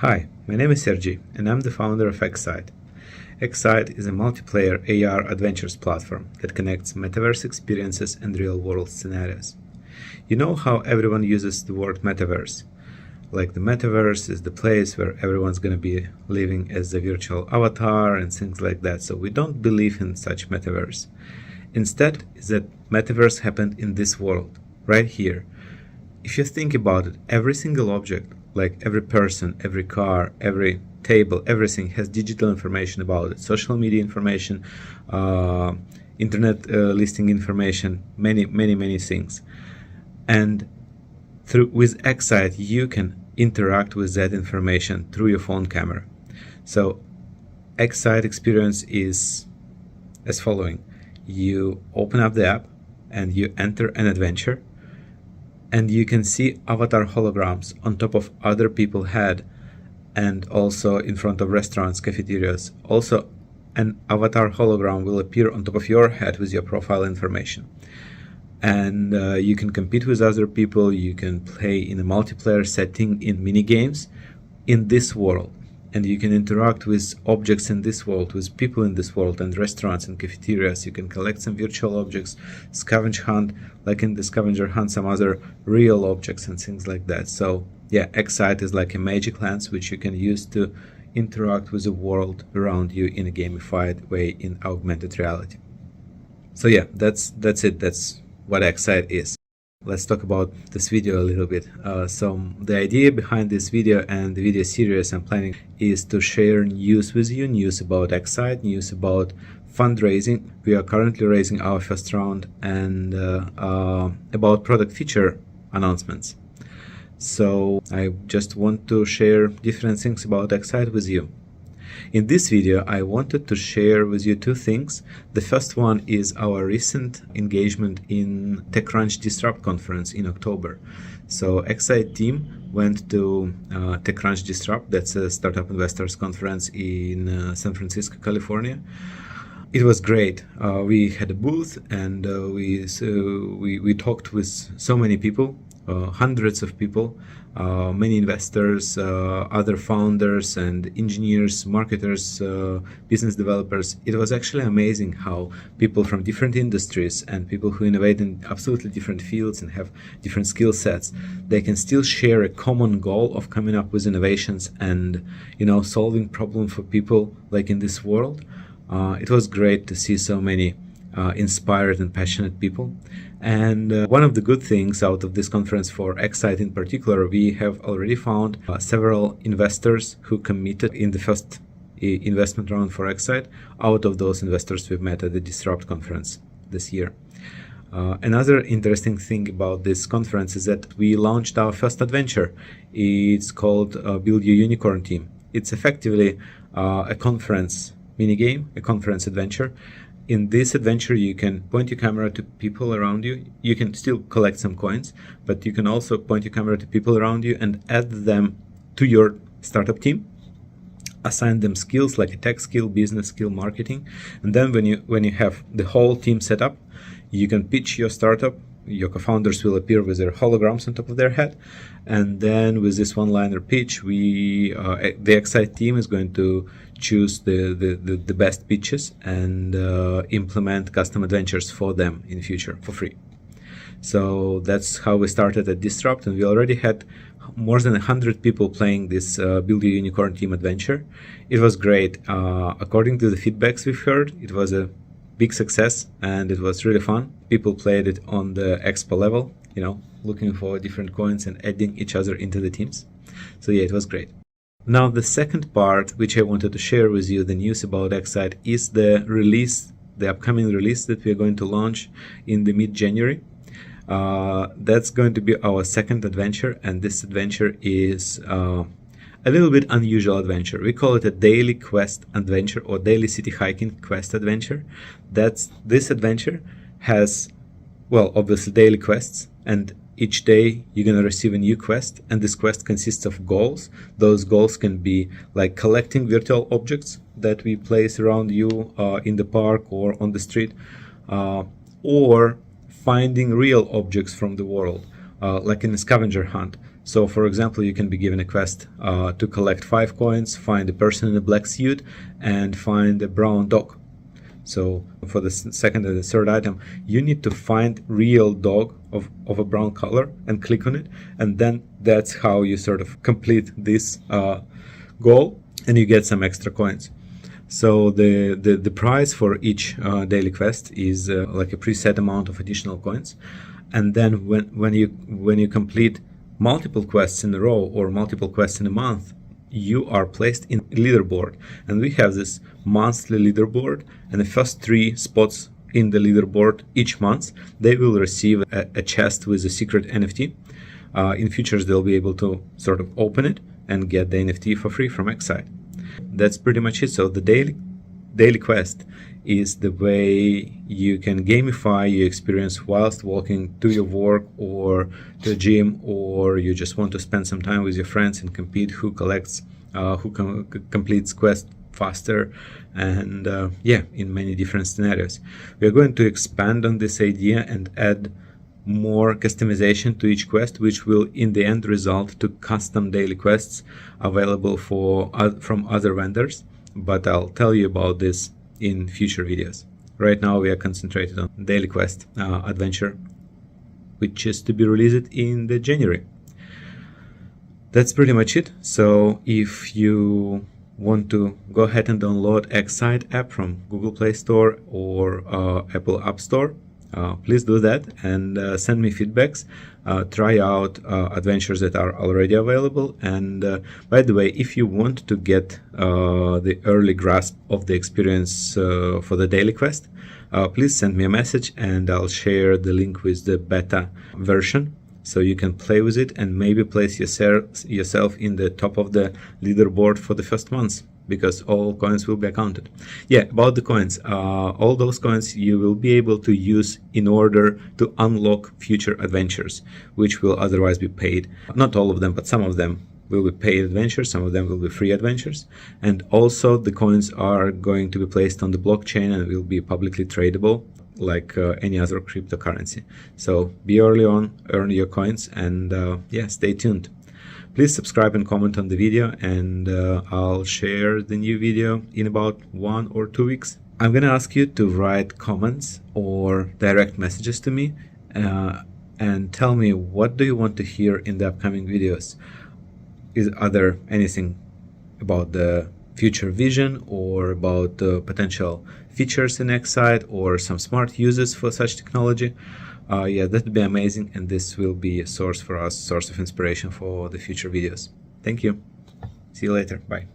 Hi, my name is Sergii, and I'm the founder of XSight. XSight is a multiplayer AR adventures platform that connects metaverse experiences and real-world scenarios. You know how everyone uses the word metaverse? Like the metaverse is the place where everyone's going to be living as a virtual avatar and things like that, so we don't believe in such metaverse. Instead, is that metaverse happened in this world, right here. If you think about it, every single object, like every person, every car, every table, everything has digital information about it, social media information, internet listing information, many things. And with XSight, you can interact with that information through your phone camera. So XSight experience is as following. You open up the app and you enter an adventure, and you can see avatar holograms on top of other people's head and also in front of restaurants, cafeterias. Also, an avatar hologram will appear on top of your head with your profile information. And you can compete with other people, you can play in a multiplayer setting in mini games in this world. And you can interact with objects in this world, with people in this world, and restaurants and cafeterias. You can collect some virtual objects, scavenge hunt, like in the scavenger hunt, some other real objects and things like that. So yeah, XSight is like a magic lens which you can use to interact with the world around you in a gamified way in augmented reality. So yeah, that's it. That's what XSight is. Let's talk about this video a little bit. So the idea behind this video and the video series I'm planning is to share news with you, news about XSight, news about fundraising. We are currently raising our first round, and about product feature announcements. So I just want to share different things about XSight with you. In this video, I wanted to share with you two things. The first one is our recent engagement in TechCrunch Disrupt conference in October. So XSight team went to TechCrunch Disrupt, that's a startup investors conference in San Francisco, California. It was great. We had a booth, and we talked with so many people, hundreds of people, many investors, other founders and engineers, marketers, business developers. It was actually amazing how people from different industries and people who innovate in absolutely different fields and have different skill sets, they can still share a common goal of coming up with innovations and, you know, solving problems for people like in this world. It was great to see so many inspired and passionate people. And one of the good things out of this conference for XSight in particular, we have already found several investors who committed in the first investment round for XSight. Out of those investors we've met at the Disrupt conference this year. Another interesting thing about this conference is that we launched our first adventure. It's called Build Your Unicorn Team. It's effectively a conference minigame, a conference adventure. In this adventure, you can point your camera to people around you. You can still collect some coins, but you can also point your camera to people around you and add them to your startup team. Assign them skills like a tech skill, business skill, marketing. And then when you have the whole team set up, you can pitch your startup. Your co-founders will appear with their holograms on top of their head. And then with this one-liner pitch, the XSight team is going to choose the best pitches and implement custom adventures for them in the future for free. So that's how we started at Disrupt, and we already had more than 100 people playing this Build Your Unicorn Team adventure. It was great. According to the feedbacks we've heard, it was a big success and it was really fun. People played it on the expo level, you know, looking for different coins and adding each other into the teams. So yeah, it was great. Now the second part, which I wanted to share with you, the news about XSight, is the release, the upcoming release that we are going to launch in the mid-January. That's going to be our second adventure, and this adventure is a little bit unusual adventure. We call it a daily quest adventure or daily city hiking quest adventure. This adventure has, well, obviously daily quests, and each day you're going to receive a new quest, and this quest consists of goals. Those goals can be like collecting virtual objects that we place around you in the park or on the street, or finding real objects from the world, like in a scavenger hunt. So for example, you can be given a quest to collect 5 coins, find a person in a black suit, and find a brown dog. So for the second and the third item, you need to find real dog of a brown color and click on it, and then that's how you sort of complete this goal, and you get some extra coins. So the price for each daily quest is like a preset amount of additional coins, and then when you complete multiple quests in a row or multiple quests in a month, you are placed in leaderboard, and we have this monthly leaderboard, and the first 3 spots in the leaderboard each month, they will receive a chest with a secret NFT. In futures, they'll be able to sort of open it and get the NFT for free from XSight. That's pretty much it. So the daily quest is the way you can gamify your experience whilst walking to your work or to the gym, or you just want to spend some time with your friends and compete who completes quest faster, and yeah, in many different scenarios. We are going to expand on this idea and add more customization to each quest, which will in the end result to custom daily quests available from other vendors, but I'll tell you about this in future videos. Right now we are concentrated on daily quest adventure, which is to be released in the January. That's pretty much it. So if you want to go ahead and download XSight app from Google Play Store or Apple App Store, please do that and send me feedbacks. Try out adventures that are already available. And by the way, if you want to get the early grasp of the experience for the daily quest, please send me a message and I'll share the link with the beta version, so you can play with it and maybe place yourself in the top of the leaderboard for the first month, because all coins will be accounted. Yeah, about the coins, all those coins you will be able to use in order to unlock future adventures, which will otherwise be paid. Not all of them, but some of them will be paid adventures, some of them will be free adventures. And also the coins are going to be placed on the blockchain and will be publicly tradable like any other cryptocurrency. So be early on, earn your coins, and yeah, stay tuned. Please subscribe and comment on the video, and I'll share the new video in about 1 or 2 weeks. I'm gonna ask you to write comments or direct messages to me and tell me, what do you want to hear in the upcoming videos? Are there anything about the future vision or about potential features in XSight or some smart uses for such technology? Yeah, that would be amazing, and this will be a source for us, source of inspiration for the future videos. Thank you. See you later. Bye.